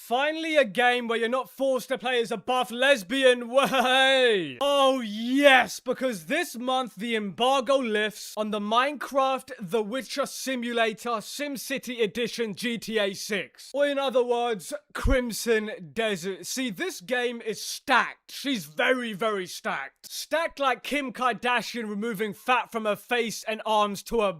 Finally a game where you're not forced to play as a buff lesbian. Way! Oh yes, because this month the embargo lifts on the Minecraft The Witcher Simulator SimCity Edition GTA 6. Or in other words, Crimson Desert. See, this game is stacked. She's very, very stacked. Stacked like Kim Kardashian removing fat from her face and arms to her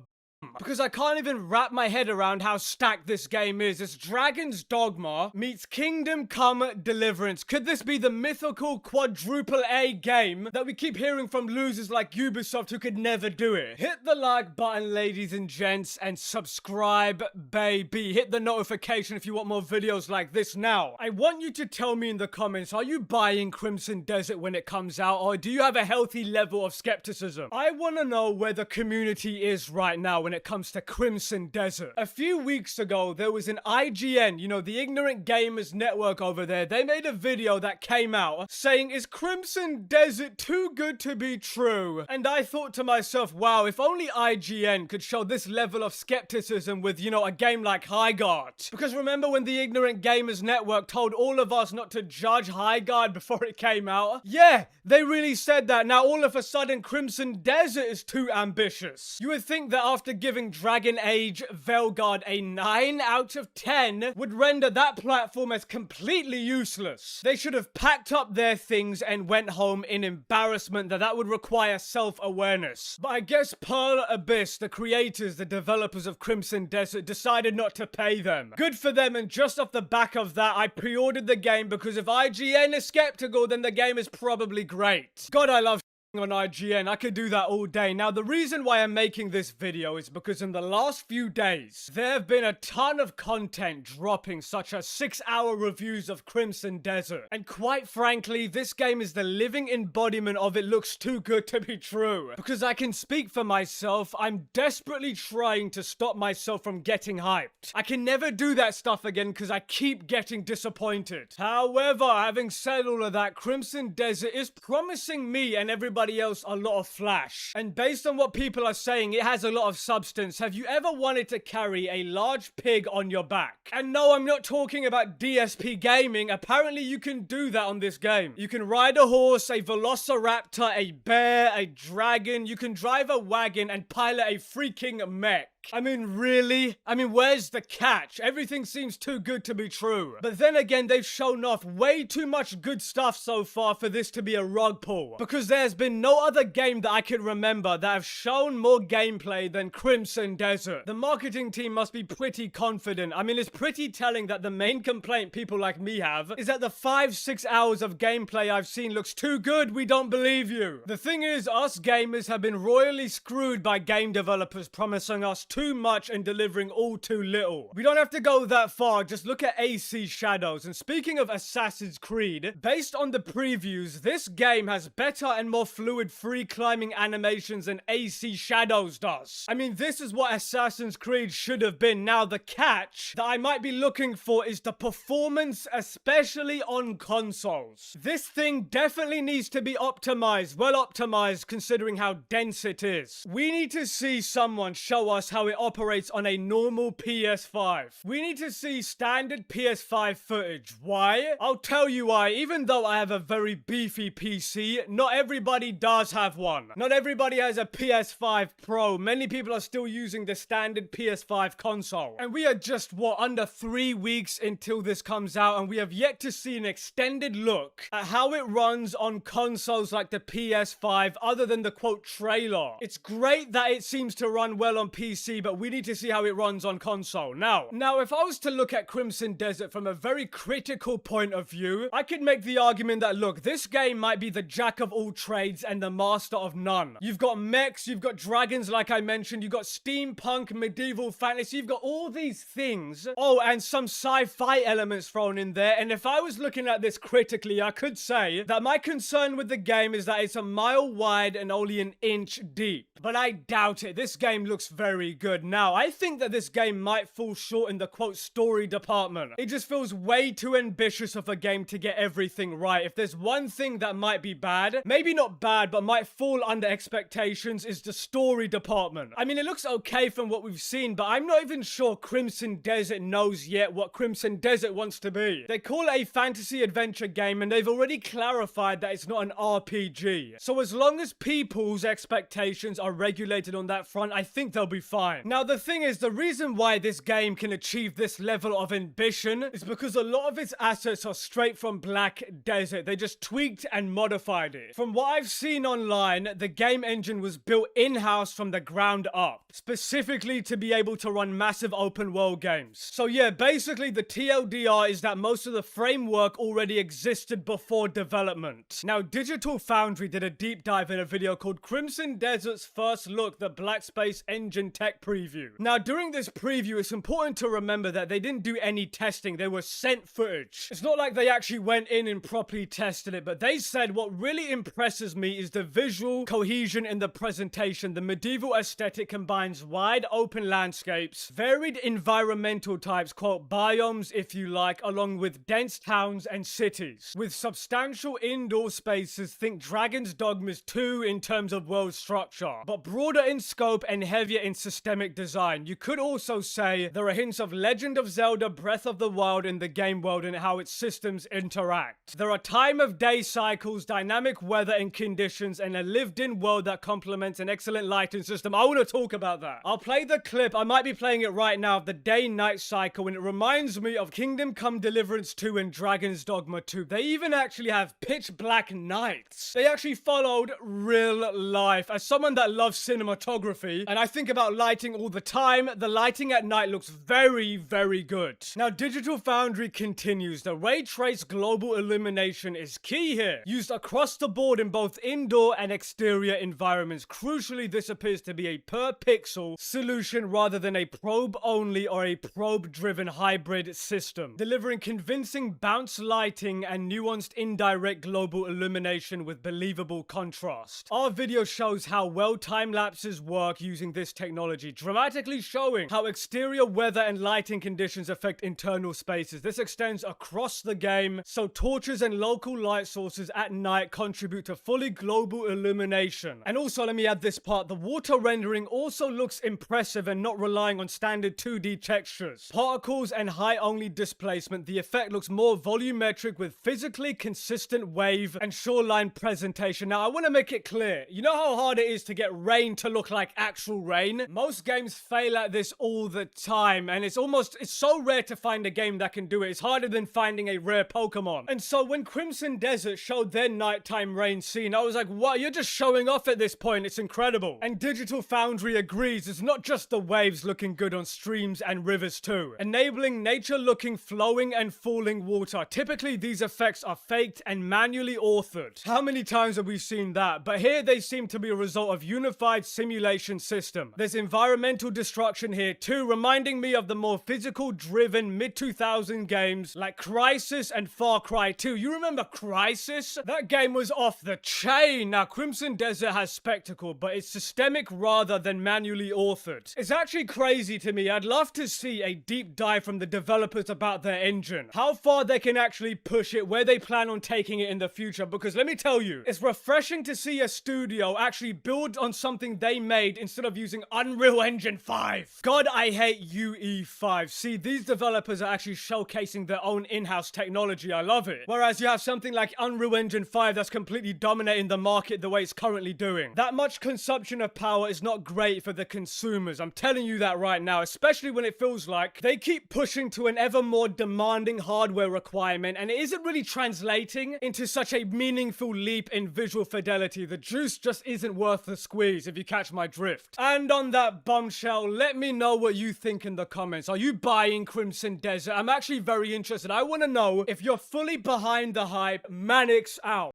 because I can't even wrap my head around how stacked this game is. It's Dragon's Dogma meets Kingdom Come Deliverance. Could this be the mythical quadruple A game that we keep hearing from losers like Ubisoft who could never do it? Hit the like button, ladies and gents, and subscribe, baby. Hit the notification if you want more videos like this. Now, I want you to tell me in the comments, are you buying Crimson Desert when it comes out, or do you have a healthy level of skepticism? I want to know where the community is right now when it comes to Crimson Desert. A few weeks ago, there was an IGN, you know, the Ignorant Gamers Network over there. They made a video that came out saying, is Crimson Desert too good to be true? And I thought to myself, wow, if only IGN could show this level of skepticism with, you know, a game like Highguard. Because remember when the Ignorant Gamers Network told all of us not to judge Highguard before it came out? Yeah, they really said that. Now all of a sudden, Crimson Desert is too ambitious. You would think that after giving Dragon Age Veilguard a 9 out of 10 would render that platform as completely useless. They should have packed up their things and went home in embarrassment that would require self-awareness. But I guess Pearl Abyss, the creators, the developers of Crimson Desert, decided not to pay them. Good for them, and just off the back of that, I pre-ordered the game because if IGN is skeptical, then the game is probably great. God, I love on IGN. I could do that all day. Now, the reason why I'm making this video is because in the last few days, there have been a ton of content dropping, such as 6-hour reviews of Crimson Desert. And quite frankly, this game is the living embodiment of it looks too good to be true. Because I can speak for myself, I'm desperately trying to stop myself from getting hyped. I can never do that stuff again because I keep getting disappointed. However, having said all of that, Crimson Desert is promising me and everybody else a lot of flash. And based on what people are saying, it has a lot of substance. Have you ever wanted to carry a large pig on your back? And no, I'm not talking about DSP gaming. Apparently you can do that on this game. You can ride a horse, a velociraptor, a bear, a dragon. You can drive a wagon and pilot a freaking mech. I mean, really? I mean, where's the catch? Everything seems too good to be true. But then again, they've shown off way too much good stuff so far for this to be a rug pull. Because there's been no other game that I can remember that have shown more gameplay than Crimson Desert. The marketing team must be pretty confident. I mean, it's pretty telling that the main complaint people like me have is that the 5-6 hours of gameplay I've seen looks too good, we don't believe you. The thing is, us gamers have been royally screwed by game developers promising us too much and delivering all too little. We don't have to go that far, just look at AC Shadows. And speaking of Assassin's Creed, based on the previews, this game has better and more fluid free climbing animations than AC Shadows does. I mean, this is what Assassin's Creed should have been. Now, the catch that I might be looking for is the performance, especially on consoles. This thing definitely needs to be optimized, well optimized considering how dense it is. We need to see someone show us how it operates on a normal PS5. We need to see standard PS5 footage. Why? I'll tell you why. Even though I have a very beefy PC, not everybody does have one. Not everybody has a PS5 Pro. Many people are still using the standard PS5 console. And we are just, what, under 3 weeks until this comes out, and we have yet to see an extended look at how it runs on consoles like the PS5 other than the quote trailer. It's great that it seems to run well on PC, but we need to see how it runs on console. Now, if I was to look at Crimson Desert from a very critical point of view, I could make the argument that, look, this game might be the jack of all trades and the master of none. You've got mechs, you've got dragons like I mentioned, you've got steampunk, medieval fantasy, you've got all these things. Oh, and some sci-fi elements thrown in there. And if I was looking at this critically, I could say that my concern with the game is that it's a mile wide and only an inch deep. But I doubt it. This game looks very good. good. Now, I think that this game might fall short in the quote story department. It just feels way too ambitious of a game to get everything right. If there's one thing that might be bad, maybe not bad, but might fall under expectations, is the story department. I mean, it looks okay from what we've seen, but I'm not even sure Crimson Desert knows yet what Crimson Desert wants to be. They call it a fantasy adventure game, and they've already clarified that it's not an RPG. So as long as people's expectations are regulated on that front, I think they'll be fine. Now, the thing is, the reason why this game can achieve this level of ambition is because a lot of its assets are straight from Black Desert. They just tweaked and modified it. From what I've seen online, the game engine was built in-house from the ground up, specifically to be able to run massive open world games. So yeah, basically the TLDR is that most of the framework already existed before development. Now, Digital Foundry did a deep dive in a video called Crimson Desert's First Look, the BlackSpace Engine Tech Preview. Now, during this preview, it's important to remember that they didn't do any testing. They were sent footage. It's not like they actually went in and properly tested it, but they said what really impresses me is the visual cohesion in the presentation. The medieval aesthetic combines wide open landscapes, varied environmental types, quote, biomes if you like, along with dense towns and cities. With substantial indoor spaces, think Dragon's Dogmas 2 in terms of world structure, but broader in scope and heavier in systemic design. You could also say there are hints of Legend of Zelda Breath of the Wild in the game world and how its systems interact. There are time of day cycles, dynamic weather and conditions, and a lived-in world that complements an excellent lighting system. I want to talk about that. I'll play the clip, I might be playing it right now, of the day-night cycle, and it reminds me of Kingdom Come Deliverance 2 and Dragon's Dogma 2. They even actually have pitch black nights. They actually followed real life. As someone that loves cinematography, and I think about lighting all the time, the lighting at night looks very, very good. Now, Digital Foundry continues. The ray trace global illumination is key here, used across the board in both indoor and exterior environments. Crucially, this appears to be a per pixel solution rather than a probe only or a probe driven hybrid system, delivering convincing bounce lighting and nuanced indirect global illumination with believable contrast. Our video shows how well time lapses work using this technology, dramatically showing how exterior weather and lighting conditions affect internal spaces. This extends across the game, so torches and local light sources at night contribute to fully global illumination. And also, let me add this part, the water rendering also looks impressive and not relying on standard 2D textures. Particles and height only displacement, the effect looks more volumetric with physically consistent wave and shoreline presentation. Now, I want to make it clear, you know how hard it is to get rain to look like actual rain? Most games fail at this all the time, and it's so rare to find a game that can do it. It's harder than finding a rare Pokemon. And so when Crimson Desert showed their nighttime rain scene, I was like, what? You're just showing off at this point. It's incredible. And Digital Foundry agrees. It's not just the waves looking good on streams and rivers too, enabling nature looking flowing and falling water. Typically, these effects are faked and manually authored. How many times have we seen that? But here they seem to be a result of unified simulation system. There's environmental destruction here too, reminding me of the more physical driven mid-2000 games like Crysis and Far Cry 2. You remember Crysis? That game was off the chain. Now, Crimson Desert has spectacle, but it's systemic rather than manually authored. It's actually crazy to me. I'd love to see a deep dive from the developers about their engine, how far they can actually push it, where they plan on taking it in the future, because let me tell you, it's refreshing to see a studio actually build on something they made instead of using Unreal Engine 5. God, I hate UE5. See, these developers are actually showcasing their own in-house technology. I love it. Whereas you have something like Unreal Engine 5 that's completely dominating the market the way it's currently doing. That much consumption of power is not great for the consumers. I'm telling you that right now, especially when it feels like they keep pushing to an ever more demanding hardware requirement, and it isn't really translating into such a meaningful leap in visual fidelity. The juice just isn't worth the squeeze, if you catch my drift. And on that bombshell, let me know what you think in the comments. Are you buying Crimson Desert? I'm actually very interested. I want to know if you're fully behind the hype. Manix out.